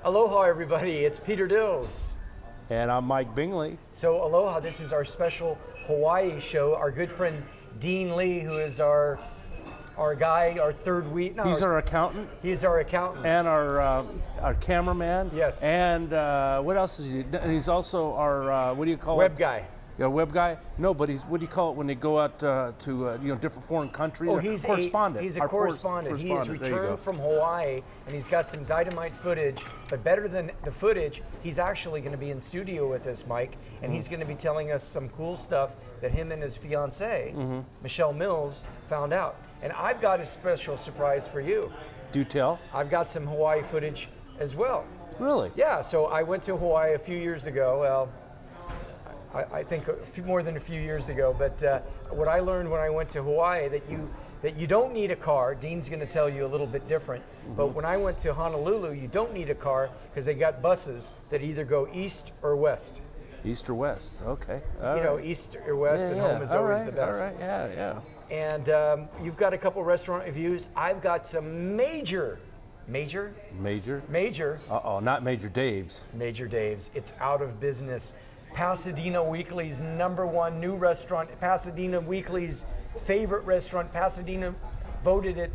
Aloha, everybody. It's Peter Dills. And I'm Mike Bingley. So, aloha. This is our special Hawaii show. Our good friend Dean Lee, who is our guy, our third week. No, He's our accountant. He's our accountant. And our cameraman. Yes. And what else is he? And he's also our what do you call Web it? guy. Yeah, web guy. No, but he's what do you call it when they go out to different foreign countries? Oh, he's correspondent. He's a Our correspondent. He has There you go. returned from Hawaii, and he's got some dynamite footage. But better than the footage, he's actually going to be in studio with us, Mike, and he's going to be telling us some cool stuff that him and his fiancee, Michelle Mills, found out. And I've got a special surprise for you. Do tell. I've got some Hawaii footage as well. Really? Yeah. So I went to Hawaii a few years ago. Well, I think more than a few years ago. But what I learned when I went to Hawaii that you don't need a car. Dean's going to tell you a little bit different. But when I went to Honolulu, you don't need a car because they got buses that either go east or west. East or west? Okay. East or west, and home is always the best. All right. Yeah. And you've got a couple restaurant reviews. I've got some major. Uh-oh, not Major Dave's. Major Dave's. It's out of business. Pasadena Weekly's #1 new restaurant. Pasadena Weekly's favorite restaurant. Pasadena voted it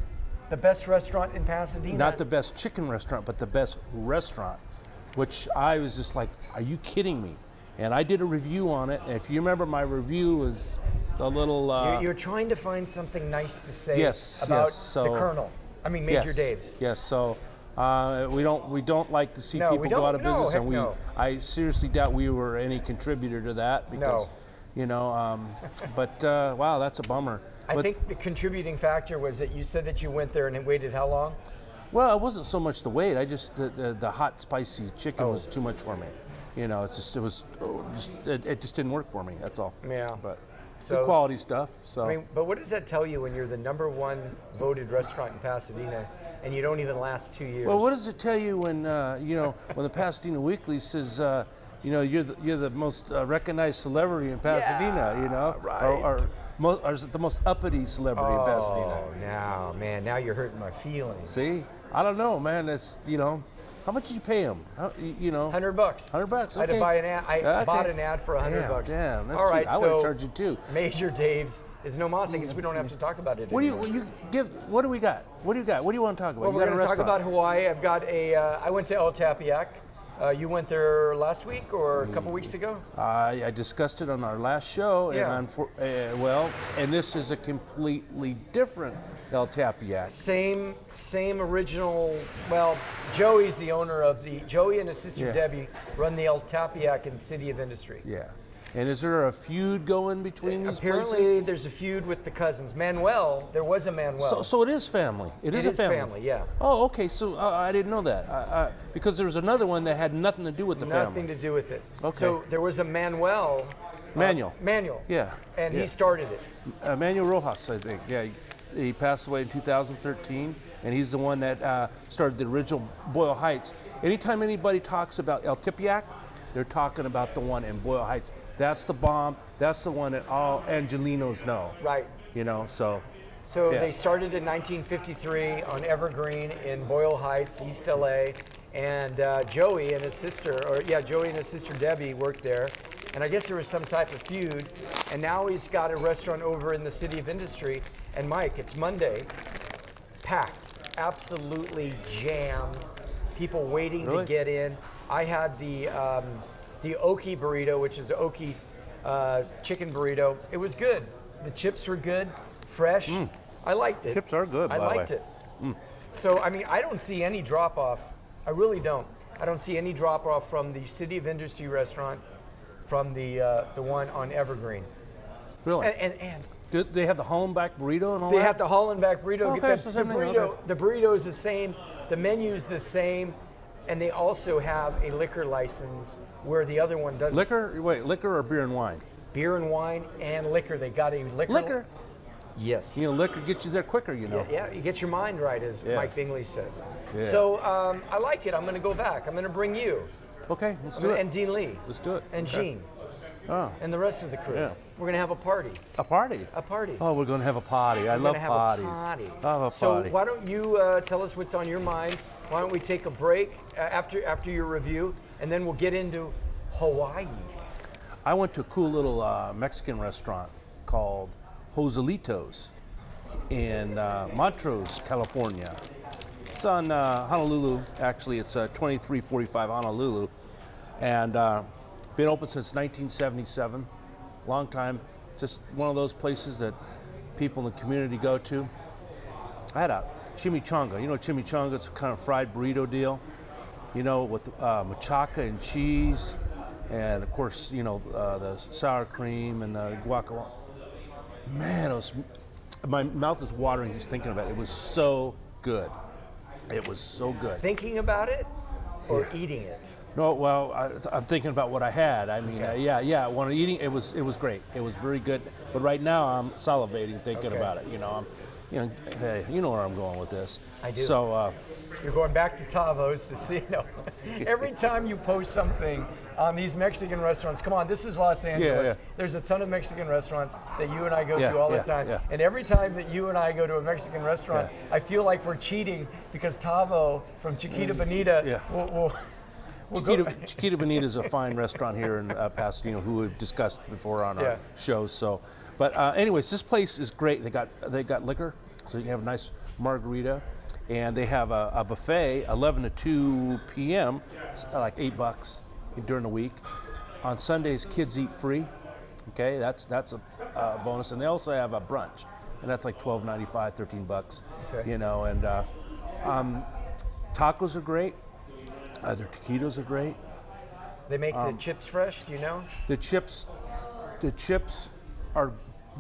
the best restaurant in Pasadena. Not the best chicken restaurant, but the best restaurant, which I was just like, are you kidding me? And I did a review on it, and if you remember, my review was a little... You're trying to find something nice to say yes, about so, the Colonel. I mean, Major yes, Dave's. Yes, so we don't like to see people go out of business, heck and no. I seriously doubt we were any contributor to that because, but wow, that's a bummer. I think the contributing factor was that you said that you went there and it waited how long? Well, it wasn't so much the wait. I just the hot spicy chicken was too much for me. It just didn't work for me. That's all. Yeah. But So, good quality stuff. So. I mean, but what does that tell you when you're the #1 voted restaurant in Pasadena and you don't even last 2 years? Well, what does it tell you when when the Pasadena Weekly says you're the most recognized celebrity in Pasadena? Right. Or is it the most uppity celebrity in Pasadena? Oh, now you're hurting my feelings. See, I don't know, man. It's how much did you pay him? $100. $100. I had to okay. buy an ad. I bought an ad for $100. Damn, that's all right. cheap. I would have charged you too. Major Dave's is no mas. I guess we don't have to talk about it. What do we got? What do you got? What do you want to talk about? Well, we're going to talk about Hawaii. I've got I went to El Tepeyac. You went there last week or a couple weeks ago? I discussed it on our last show, Yeah. and this is a completely different El Tepeyac. Same original. Well, Joey's the owner of Joey and his sister Debbie run the El Tepeyac in City of Industry. Yeah. And is there a feud going between these Apparently, places? there's a feud with the cousins. Manuel, there was a Manuel. So it is family. It is a family. Yeah. Oh, okay. So I didn't know that. Because there was another one that had nothing to do with the family. Nothing to do with it. Okay. So there was a Manuel. Manuel. Yeah. And he started it. Manuel Rojas, I think. Yeah. He passed away in 2013, and he's the one that started the original Boyle Heights. Anytime anybody talks about El Tepeyac, they're talking about the one in Boyle Heights. That's the bomb. That's the one that all Angelinos know. Right. So yeah. They started in 1953 on Evergreen in Boyle Heights, East LA, and Joey and his sister Debbie worked there. And I guess there was some type of feud, and now he's got a restaurant over in the City of Industry. And Mike, it's Monday, packed, absolutely jammed, people waiting to get in. I had the Oki burrito, which is Oki chicken burrito. It was good. The chips were good, fresh. I liked it. Chips are good, by the way. I liked it. So, I mean, I don't see any drop-off. I really don't. I don't see any drop-off from the City of Industry restaurant from the one on Evergreen. Really? And do they have the Hollenbach burrito and all they that? have the Hollenbach burrito. Okay, The burrito is the same. The menu is the same. And they also have a liquor license where the other one doesn't. Liquor? Wait, liquor or beer and wine? Beer and wine and liquor. They got a liquor. Liquor? Yes. Liquor gets you there quicker, Yeah, you get your mind right, as Mike Bingley says. Yeah. So I like it. I'm going to go back. I'm going to bring you. Okay, let's do it. And Dean Lee. Let's do it. And Gene. Oh. And the rest of the crew. Yeah. We're going to have a party. A party? A party. Oh, we're going to have a party. I love parties. A party. I love a So party. why don't you tell us what's on your mind why don't we take a break after your review, and then we'll get into Hawaii. I went to a cool little Mexican restaurant called Joselitos in Montrose, California. It's on Honolulu. Actually, it's 2345 Honolulu, and been open since 1977. Long time. It's just one of those places that people in the community go to. I had a chimichanga. You know, chimichanga, it's a kind of fried burrito deal. You know, with machaca and cheese, and of course, you know, the sour cream and the guacamole. Man, my mouth is watering just thinking about it. It was so good. It was so good. Thinking about it or eating it? No, well, I'm thinking about what I had. I mean, Okay. yeah. When eating, it was great. It was very good. But right now, I'm salivating thinking about it. You know, hey, you know where I'm going with this. I do. So, You're going back to Tavo's to see. No, every time you post something on these Mexican restaurants, come on, this is Los Angeles. yeah. There's a ton of Mexican restaurants that you and I go Yeah, to all the yeah, time. yeah. And every time that you and I go to a Mexican restaurant, I feel like we're cheating because Tavo from Chiquita Bonita Yeah. will go. Chiquita Bonita is a fine restaurant here in Pasadena, who we've discussed before on our shows. So, but anyways, this place is great. They got liquor, so you can have a nice margarita, and they have a buffet 11 to 2 p.m. Like $8 during the week. On Sundays, kids eat free. Okay, that's a bonus, and they also have a brunch, and that's like $12.95, $13. Okay. You know, and tacos are great. Their taquitos are great. They make the chips fresh. Do you know? The chips are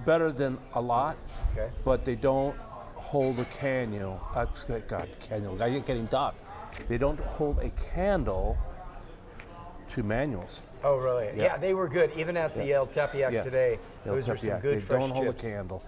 better than a lot, Okay. but they don't hold a candle. Candle. I can't even talk. They don't hold a candle to manuals. Oh, really? Yeah. Yeah, they were good. Even at the El Tepeyac Yeah. today, El those are some Tepeyac. good They fresh don't hold a chips. candle.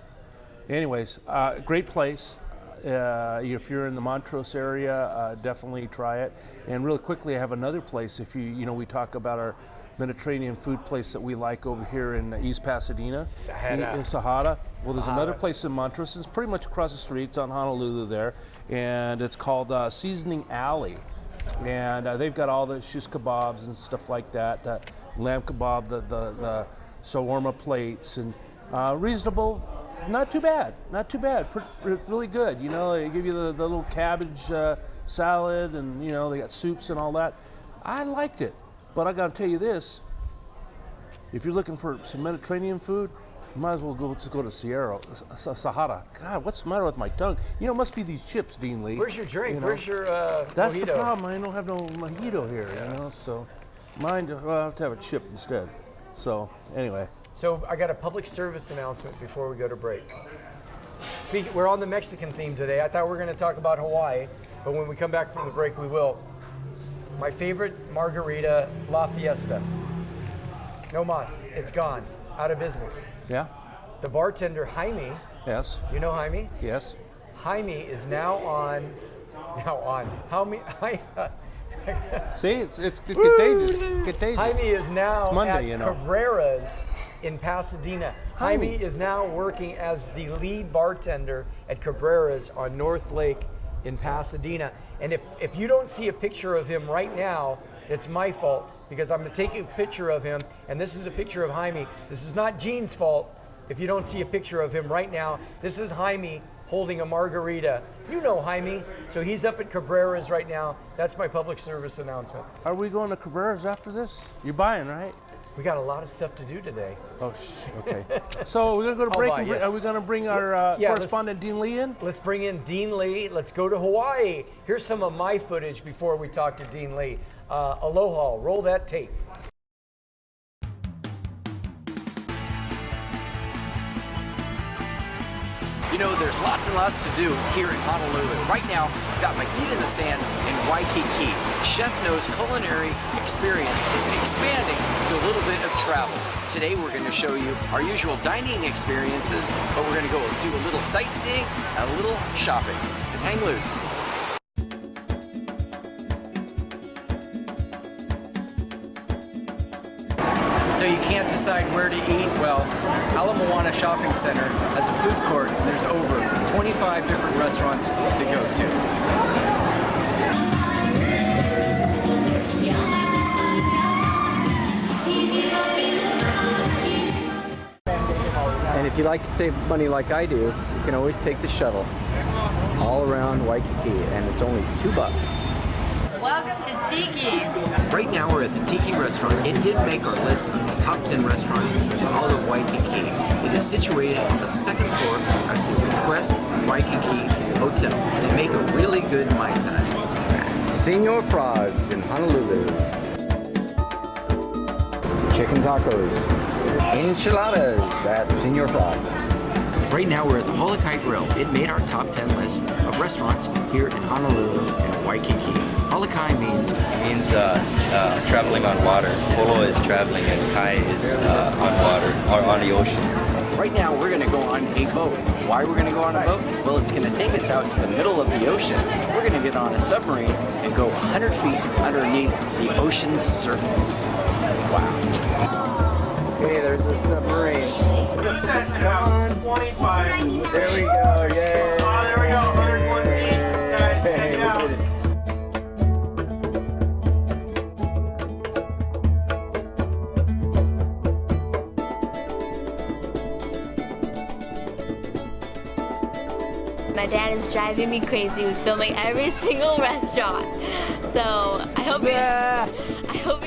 Anyways, great place. If you're in the Montrose area, definitely try it. And real quickly, I have another place. If we talk about our Mediterranean food place that we like over here in East Pasadena. Sahara. In Sahara. Well, there's another Sahara. place in Montrose. It's pretty much across the street. It's on Honolulu there. And it's called Seasoning Alley. And they've got all the shish kebabs and stuff like that. Lamb kebab, the shawarma plates, and reasonable. Not too bad. Really good. You know, they give you the little cabbage salad, and you know they got soups and all that. I liked it, but I got to tell you this: if you're looking for some Mediterranean food, you might as well go to Sahara. God, what's the matter with my tongue? You know, it must be these chips, Dean Lee. Where's your drink? You know? Where's your That's mojito? the problem. I don't have no mojito here. You know, so mine. Well, I have to have a chip instead. So anyway. So I got a public service announcement before we go to break. We're on the Mexican theme today. I thought we were going to talk about Hawaii, but when we come back from the break, we will. My favorite margarita, La Fiesta. No mas. It's gone. Out of business. Yeah. The bartender, Jaime, Yes. you know Jaime? Yes. Jaime is now on. Jaime, See, it's contagious. Contagious. Jaime is now It's Monday, at you know. Cabrera's in Pasadena. Jaime Jaime. is now working as the lead bartender at Cabrera's on North Lake in Pasadena. And if you don't see a picture of him right now, it's my fault, because I'm going to take a picture of him, and this is a picture of Jaime. This is not Gene's fault if you don't see a picture of him right now. This is Jaime holding a margarita. You know Jaime, so he's up at Cabrera's right now. That's my public service announcement. Are we going to Cabrera's after this? You're buying, right? We got a lot of stuff to do today. Oh, okay. So we're gonna go to break. buy, yes. Are we gonna bring our Yeah, correspondent Dean Lee in? Let's bring in Dean Lee. Let's go to Hawaii. Here's some of my footage before we talk to Dean Lee. Aloha, roll that tape. You know, there's lots and lots to do here in Honolulu. Right now, I've got my feet in the sand in Waikiki. Chef Knows culinary experience is expanding to a little bit of travel. Today, we're going to show you our usual dining experiences, but we're going to go do a little sightseeing and a little shopping. And hang loose. So you can't decide where to eat? Well, Ala Moana Shopping Center has a food court, and there's over 25 different restaurants to go to. And if you like to save money like I do, you can always take the shuttle all around Waikiki, and it's only $2. Welcome to Tiki's. Right now we're at the Tiki restaurant. It did make our list of the top 10 restaurants in all of Waikiki. It is situated on the second floor at the Request Waikiki Hotel. They make a really good Mai Tai. Senor Frogs in Honolulu. Chicken tacos. Enchiladas at Senor Frogs. Right now we're at the Holokai Grill. It made our top 10 list of restaurants here in Honolulu and Waikiki. Holokai means traveling on water. Holo is traveling and kai is on water or on the ocean. right now we're going to go on a boat. Why we're going to go on a boat? Well, it's going to take us out to the middle of the ocean. We're going to get on a submarine and go 100 feet underneath the ocean's surface. Wow. Okay, there's our submarine. Come on. 25. There we go. Yay. Oh, there we go. 120 feet. Guys, check it out. My dad is driving me crazy with filming every single restaurant. So I hope you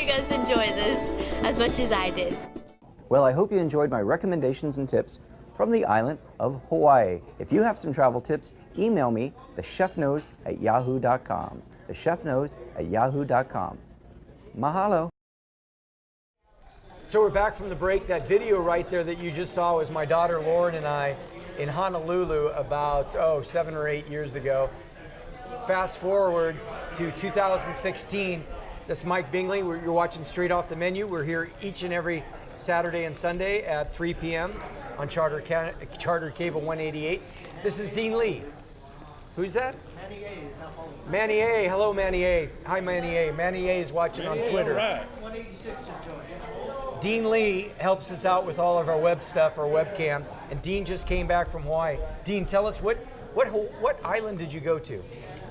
guys enjoy this as much as I did. Well, I hope you enjoyed my recommendations and tips from the island of Hawaii. If you have some travel tips, email me, thechefknows@yahoo.com. thechefknows@yahoo.com. Mahalo. So we're back from the break. That video right there that you just saw was my daughter Lauren and I in Honolulu about 7 or 8 years ago. Fast forward to 2016. That's Mike Bingley. You're watching Straight Off the Menu. We're here each and every Saturday and Sunday at 3 p.m. on Charter Cable 188. This is Dean Lee. Who's that? Manny A. is not following. Manny A. Hello, Manny A. Hi, Manny A. Manny A. is watching on Twitter. Right. Dean Lee helps us out with all of our web stuff, our webcam, and Dean just came back from Hawaii. Dean, tell us what island did you go to?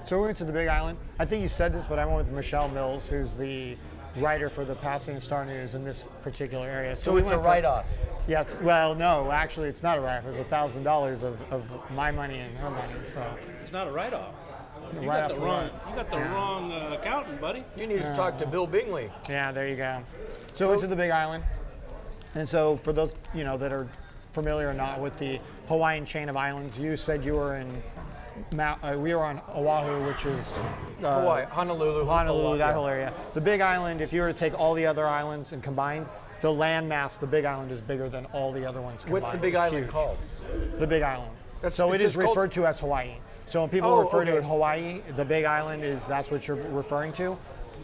So we went to the Big Island. I think you said this, but I went with Michelle Mills, who's the writer for the Pasadena Star News in this particular area. So we it's a went to- write-off. Yeah, well, no, actually it's not a write-off. It's $1,000 of my money and her money. So It's not a write-off. You write-off got the for wrong. what? You got the wrong accountant, buddy. You need to talk to Bill Bingley. Yeah, there you go. So we went to the Big Island. And so for those, that are familiar or not with the Hawaiian chain of islands, you said you were in, we were on Oahu, which is Hawaii, Honolulu, that yeah. whole area. The Big Island, if you were to take all the other islands and combined, the land mass, the Big Island is bigger than all the other ones combined. What's the Big It's Island huge. called? The Big Island. That's- So it's it is just called- referred to as Hawaii. So when people Oh, refer to okay. it Hawaii, the Big Island that's what you're referring to.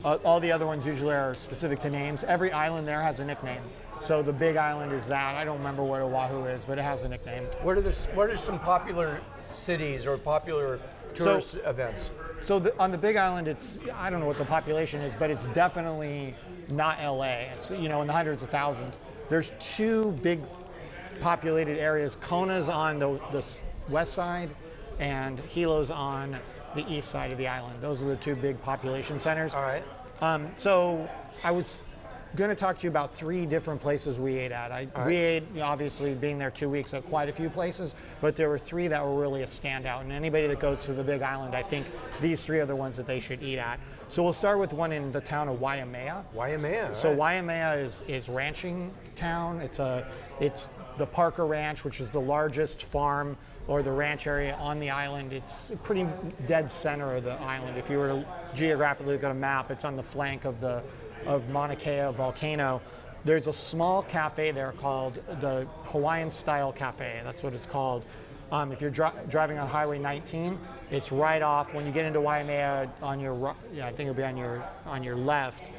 All the other ones usually are specific to names. Every island there has a nickname. So the Big Island is that. I don't remember what Oahu is, but it has a nickname. What are some popular cities or popular tourist events? So on the Big Island, I don't know what the population is, but it's definitely not LA. It's, in the hundreds of thousands. There's two big populated areas. Kona's on the west side and Hilo's on the east side of the island. Those are the two big population centers. All right. So I was going to talk to you about 3 different places we ate at. We ate, obviously, being there 2 weeks, at quite a few places, but there were 3 that were really a standout. And anybody that goes to the Big Island, I think these 3 are the ones that they should eat at. So we'll start with one in the town of Waimea. Waimea. So right. Waimea is ranching town. It's the Parker Ranch, which is the largest farm or the ranch area on the island. It's a pretty dead center of the island. If you were to geographically look at a map, it's on the flank of Mauna Kea volcano. There's a small cafe there called the Hawaiian Style Cafe. That's what it's called. If you're driving on Highway 19, it's right off when you get into Waimea on your I think it'll be on your left,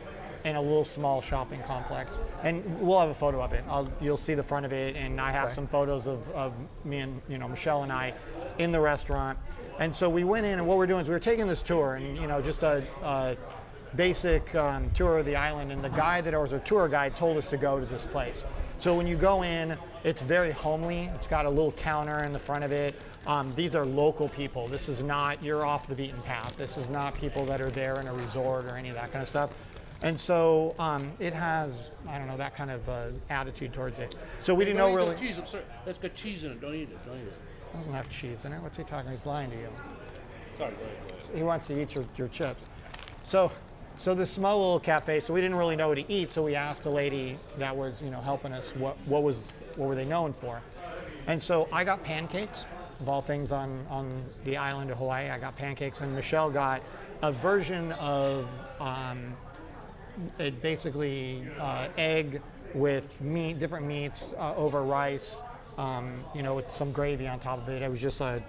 in a little small shopping complex. And we'll have a photo of it. You'll see the front of it, and I have some photos of me and Michelle and I in the restaurant. And so we went in, and what we're doing is we're taking this tour, and just a basic tour of the island, and the guy that was a tour guide told us to go to this place. So when you go in, it's very homely. It's got a little counter in the front of it. These are local people. This is not, you're off the beaten path. This is not people that are there in a resort or any of that kind of stuff. And so it has, I don't know, that kind of attitude towards it. So we didn't know Don't eat really. this cheese. I'm sorry. That's got cheese in it. Don't eat it. Don't eat it. It doesn't have cheese in it. What's he talking? He's lying to you. Sorry. Go ahead. He wants to eat your chips. So this small little cafe. So we didn't really know what to eat. So we asked a lady that was, helping us what were they known for. And so I got pancakes, of all things on the island of Hawaii. I got pancakes, and Michelle got a version of it basically egg with meat, different meats over rice, with some gravy on top of it. It was just a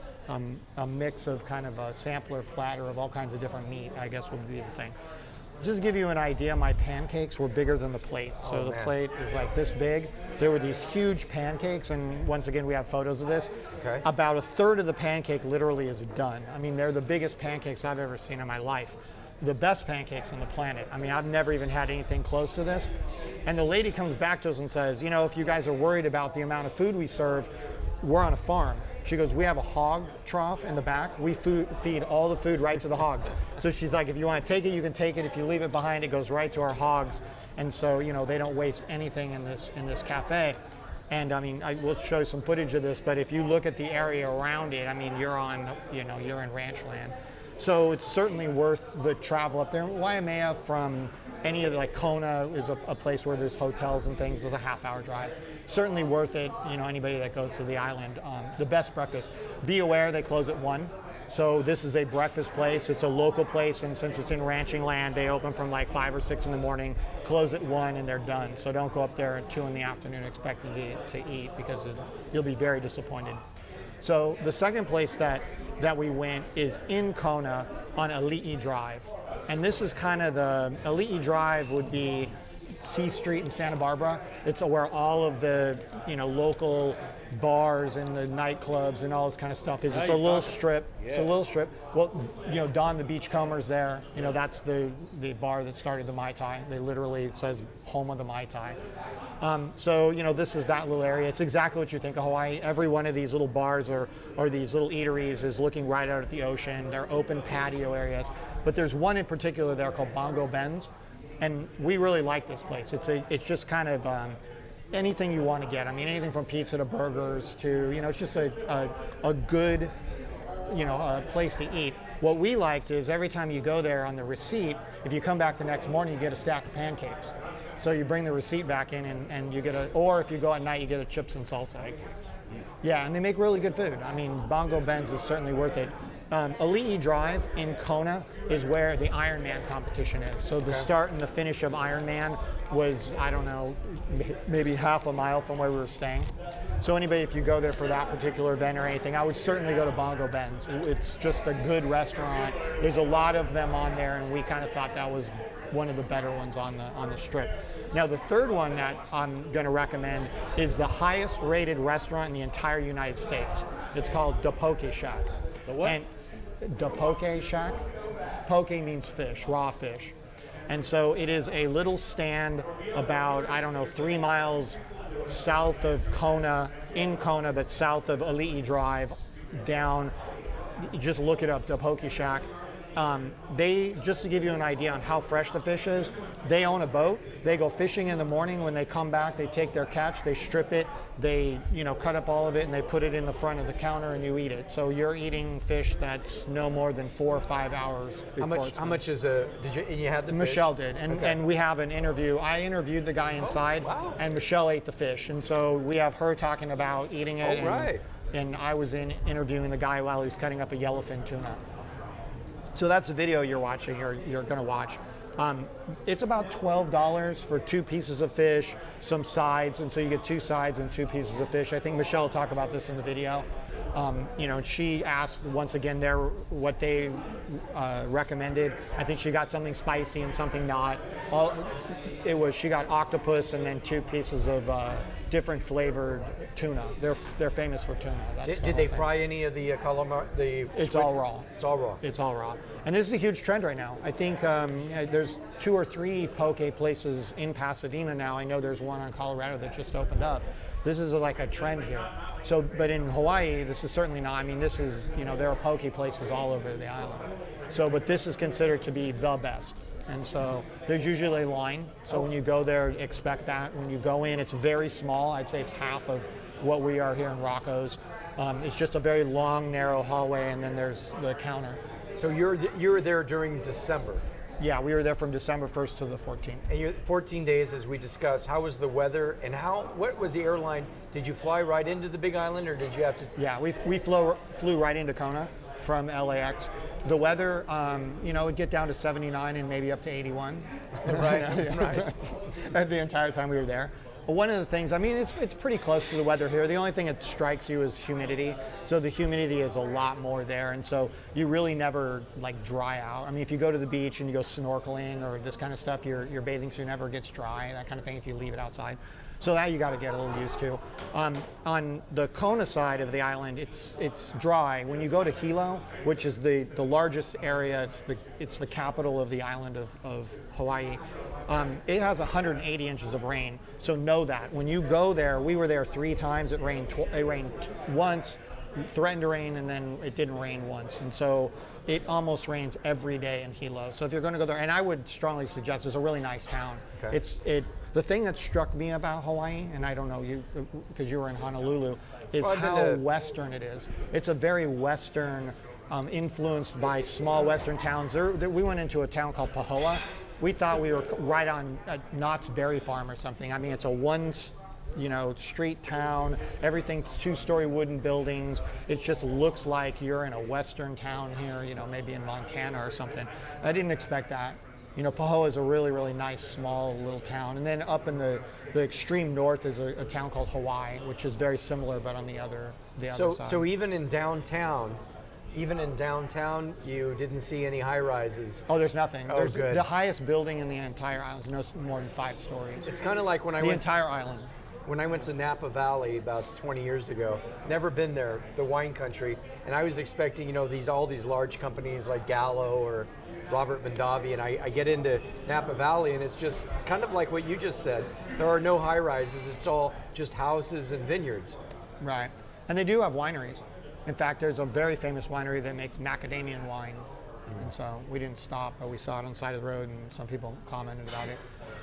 mix of kind of a sampler platter of all kinds of different meat, I guess would be the thing. Just to give you an idea, my pancakes were bigger than the plate. So the plate is like this big. There were these huge pancakes, and once again, we have photos of this. Okay. About a third of the pancake literally is done. I mean, they're the biggest pancakes I've ever seen in my life. The best pancakes on the planet. I mean, I've never even had anything close to this. And the lady comes back to us and says, if you guys are worried about the amount of food we serve, we're on a farm. She goes, we have a hog trough in the back. We feed all the food right to the hogs. So she's like, if you want to take it, you can take it. If you leave it behind, it goes right to our hogs. And so, they don't waste anything in this cafe. And I mean, I will show some footage of this, but if you look at the area around it, I mean, you're in ranch land. So it's certainly worth the travel up there. Waimea from any of like Kona is a place where there's hotels and things. There's a half-hour drive. Certainly worth it. Anybody that goes to the island. The best breakfast. Be aware they close at 1. So this is a breakfast place. It's a local place, and since it's in ranching land, they open from like 5 or 6 in the morning, close at 1, and they're done. So don't go up there at 2 in the afternoon expecting to eat, because you'll be very disappointed. So the second place that we went is in Kona on Ali'i Drive. And this is kind of Ali'i Drive would be C Street in Santa Barbara. It's where all of the local bars and the nightclubs and all this kind of stuff is. It's a little strip. Yeah. It's a little strip. Well, Don the Beachcomber's there. That's the bar that started the Mai Tai. It says home of the Mai Tai. So this is that little area. It's exactly what you think of Hawaii. Every one of these little bars or these little eateries is looking right out at the ocean. They're open patio areas. But there's one in particular there called Bongo Ben's. And we really like this place. It's just kind of anything you want to get. I mean, anything from pizza to burgers to, it's just a good, place to eat. What we liked is every time you go there on the receipt, if you come back the next morning, you get a stack of pancakes. So you bring the receipt back in and you get or if you go at night, you get a chips and salsa. Yeah, and they make really good food. I mean, Bongo Ben's is certainly worth it. Ali'i Drive in Kona is where the Ironman competition is. So the start and the finish of Ironman was, I don't know, maybe half a mile from where we were staying. So anybody, if you go there for that particular event or anything, I would certainly go to Bongo Ben's. It's just a good restaurant. There's a lot of them on there, and we kind of thought that was one of the better ones on the strip. Now the third one that I'm going to recommend is the highest rated restaurant in the entire United States. It's called Da Poke Shack. The what? And Da Poke Shack. Poke means fish, raw fish. And so it is a little stand about, 3 miles south of Kona, in Kona, but south of Ali'i Drive, down. Just look it up, Da Poke Shack. Just to give you an idea on how fresh the fish is, they own a boat. They go fishing in the morning. When they come back, they take their catch, they strip it, they cut up all of it, and they put it in the front of the counter, and you eat it. So you're eating fish that's no more than 4 or 5 hours. How much is and you had the Michelle fish? did, and we have an interview. I interviewed the guy inside, and Michelle ate the fish, and so we have her talking about eating it. Right. And I was interviewing the guy while he was cutting up a yellowfin tuna. So that's the video you're watching, or you're going to watch. It's about $12 for 2 pieces of fish, some sides, and so you get 2 sides and 2 pieces of fish. I think Michelle will talk about this in the video. She asked once again what they recommended. I think she got something spicy and something not. She got octopus and then 2 pieces of different flavored tuna. They're famous for tuna. Did they fry any of the calamari? It's all raw. It's all raw. It's all raw. And this is a huge trend right now. I think there's 2 or 3 poke places in Pasadena now. I know there's one on Colorado that just opened up. This is like a trend here. So, but in Hawaii, this is certainly not. I mean, this is, there are poke places all over the island. So, but this is considered to be the best. And so there's usually a line. So when you go there, expect that. When you go in, it's very small. I'd say it's half of what we are here in Rocco's. It's just a very long, narrow hallway, and then there's the counter. So you were there during December. Yeah, we were there from December 1st to the 14th. And you're 14 days, as we discussed. How was the weather, and what was the airline? Did you fly right into the Big Island, or did you have to? Yeah, we flew right into Kona from LAX. The weather, it'd get down to 79 and maybe up to 81. Right. The entire time we were there. But one of the things, it's pretty close to the weather here. The only thing that strikes you is humidity. So the humidity is a lot more there, and so you really never dry out. If you go to the beach and you go snorkeling or this kind of stuff, your bathing suit never gets dry, that kind of thing, if you leave it outside. So that you got to get a little used to. On the Kona side of the island, it's dry. When you go to Hilo, which is the largest area, it's the capital of the island of Hawaii. It has 180 inches of rain, so know that. When you go there, we were there 3 times, it rained once, threatened to rain, and then it didn't rain once. And so it almost rains every day in Hilo. So if you're going to go there, and I would strongly suggest, it's a really nice town. Okay. The thing that struck me about Hawaii, and I don't know you, because you were in Honolulu, is Well, I've been how to- Western it is. It's a very Western, influenced by small Western towns. We went into a town called Pahoa. We thought we were right on Knott's Berry Farm or something. It's a street town. Everything's 2-story wooden buildings. It just looks like you're in a Western town here, maybe in Montana or something. I didn't expect that. Pahoa is a really, really nice, small little town. And then up in the extreme north is a town called Hawaii, which is very similar, but on the other side. So even in downtown, you didn't see any high rises. Oh, there's nothing. Oh, good. The highest building in the entire island is no more than 5 stories. It's kind of like when I The went entire island. when I went to Napa Valley about 20 years ago. Never been there, the wine country, and I was expecting all these large companies like Gallo or Robert Mondavi, and I get into Napa Valley, and it's just kind of like what you just said. There are no high rises. It's all just houses and vineyards. Right. And they do have wineries. In fact, there's a very famous winery that makes macadamian wine. And so we didn't stop, but we saw it on the side of the road, and some people commented about it.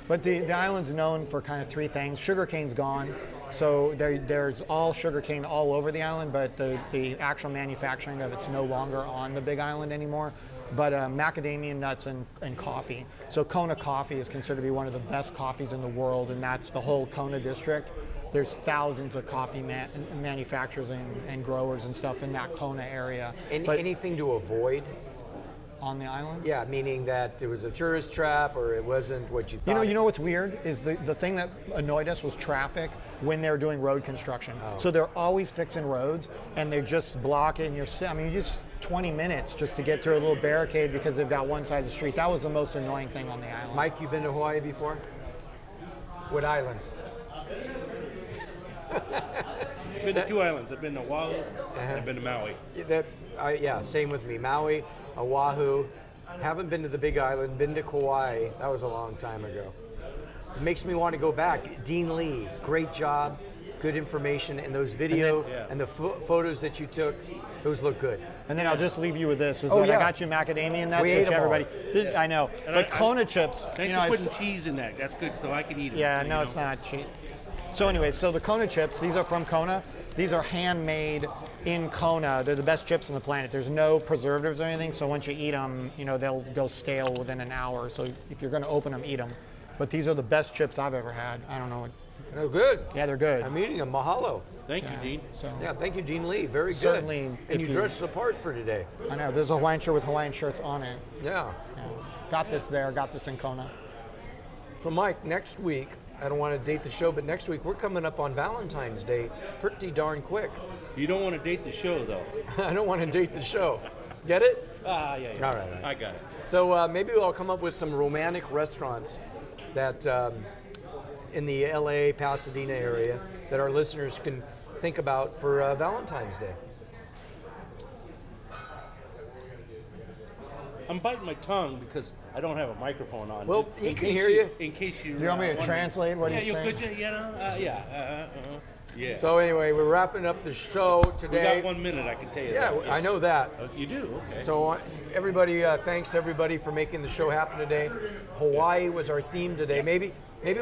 But the island's known for kind of 3 things. Sugarcane's gone. So there's all sugarcane all over the island, but the actual manufacturing of it's no longer on the Big Island anymore. But macadamia nuts and coffee. So Kona coffee is considered to be one of the best coffees in the world, and that's the whole Kona district. There's thousands of coffee manufacturers and growers and stuff in that Kona area. But Anything to avoid? on the island? Yeah, meaning that it was a tourist trap or it wasn't what you thought. You know what's weird is the thing that annoyed us was traffic when they're doing road construction. Oh. So they're always fixing roads, and they just block it. And you just 20 minutes just to get through a little barricade because they've got one side of the street. That was the most annoying thing on the island. Mike, you've been to Hawaii before? What island? I've been to 2 islands. I've been to Oahu and I've been to Maui. Yeah, same with me. Maui, Oahu. Haven't been to the Big Island. Been to Kauai. That was a long time ago. It makes me want to go back. Dean Lee, great job, good information, and those video and the photos that you took, those look good. And then I'll just leave you with this: I got you macadamia nuts, We ate which them all. everybody. I know, but Kona chips. Thanks for putting cheese in that. That's good, so I can eat it. Yeah, no, it's not cheap. So anyways, the Kona chips, these are from Kona. These are handmade in Kona. They're the best chips on the planet. There's no preservatives or anything, so once you eat them, they'll go stale within an hour. So if you're going to open them, eat them. But these are the best chips I've ever had. I don't know. Oh, good. Yeah, they're good. I'm eating them. Mahalo. Thank you, Dean. So Yeah, thank you, Dean Lee. Very good. Certainly, And if you you- dressed the part for today. I know. There's a Hawaiian shirt with Hawaiian shirts on it. Yeah. Yeah. Got this there. Got this in Kona. So, Mike, next week, I don't want to date the show, but next week we're coming up on Valentine's Day pretty darn quick. You don't want to date the show, though. I don't want to date the show. Get it? Yeah. All right. I got it. So maybe I'll come up with some romantic restaurants that in the LA, Pasadena area that our listeners can think about for Valentine's Day. I'm biting my tongue because I don't have a microphone on. Well, he In can case hear you. In case you. Do you want me to wonder. translate what Yeah, he's you saying? could. Yeah. So anyway, we're wrapping up the show we today. got 1 minute, I can tell you Yeah, that. I know that. Oh, you do? Okay. So everybody, thanks everybody for making the show happen today. Hawaii was our theme today. Maybe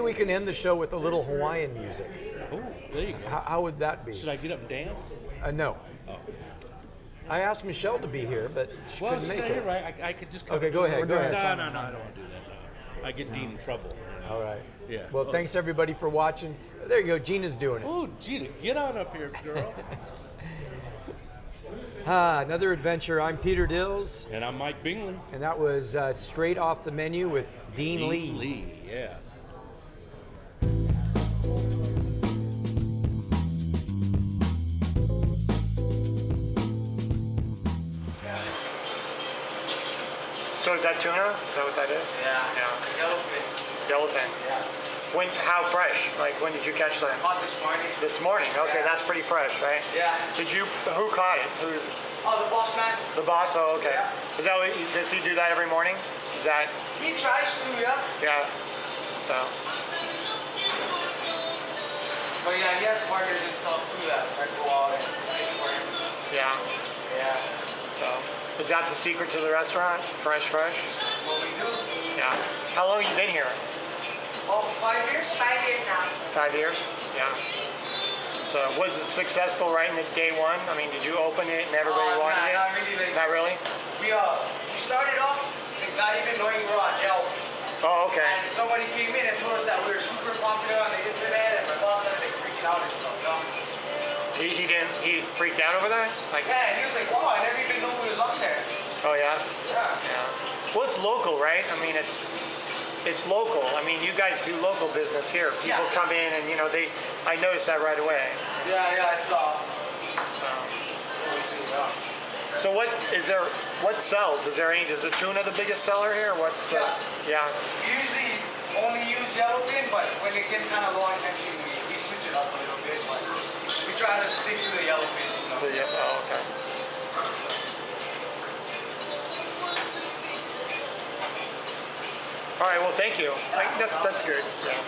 we can end the show with a little Hawaiian music. Oh, there you go. How would that be? Should I get up and dance? No. Oh. I asked Michelle to be here, but she Well, couldn't see, make you're it. right. I could just come. Okay, go ahead. Go ahead. No, I don't want to do that. No. I get Dean in trouble. All right. Yeah. Well, thanks everybody for watching. There you go. Gina's doing it. Oh, Gina, get on up here, girl. Another adventure. I'm Peter Dills, And I'm Mike Bingley. and that was Straight Off the Menu with Dean Lee. Yeah. So is that tuna? Is that what that is? Yeah. Yeah. Yellowfin. Yellowfin. Yeah. How fresh? Like when did you catch that? Caught this morning. This morning. Okay, Yeah. that's pretty fresh, right? Yeah. Who caught it? Who's Oh, the boss man. the boss? Oh, okay. Yeah. Is that does he do that every morning? Is that He tries to, yeah. yeah? So But yeah, he has partners and stuff too that go out and fish for him. yeah. Yeah. So is that the secret to the restaurant? Fresh. That's what we do. Yeah. How long you been here? Oh, 5 years? 5 years now. 5 years. Yeah. So was it successful right in the day one? I mean, did you open it and everybody wanted it? Not really. Like, Not really. we started off like, not even knowing we were on Yelp. Oh, okay. And somebody came in and told us that we were super popular on the internet, and my boss started like, freaking out and stuff, you know? He freaked out over that? Like, Yeah, and he was like, wow, I never even knew we was on there. oh yeah. Yeah. Yeah. Well, it's local, right? I mean, it's local. I mean, you guys do local business here. People Yeah. come in and I noticed that right away. Yeah, it's So what sells? Is the tuna the biggest seller here? What's the, yeah. we usually only use yellowfin, but when it gets kind of low in tension, we switch it up a little bit, but we try to stick to the yellowfin, you know? Oh, okay. All right, well, thank you. That's good. Yeah.